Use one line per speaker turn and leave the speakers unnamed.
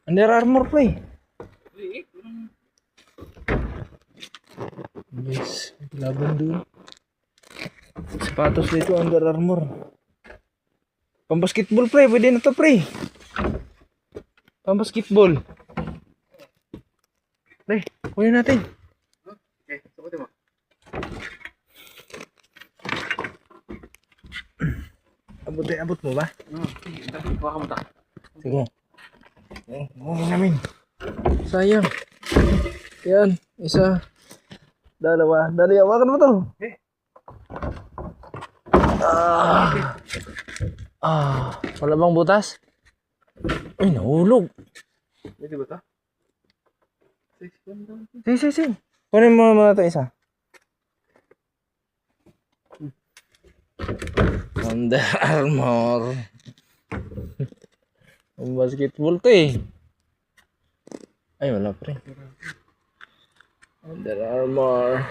Under Armour, pre. Yes, laban doon. Sapatos dito, Under Armour. Pambasketball, pre. Pwede na to, pre. Pambasketball. Pre, kunin natin.
Okay, sabutin mo.
Abot mo ba?
Baka mo ta.
Sige. Kunin namin. Sayang. Yan, isa. Dalawa. Dali, hawakan mo to. Wala bang butas? Ay, nahulog.
Pwede ba ta?
Sige. Kunin mo muna ito isa. Under Armour. Basketball to eh. Ay, wala pre. Under Armour.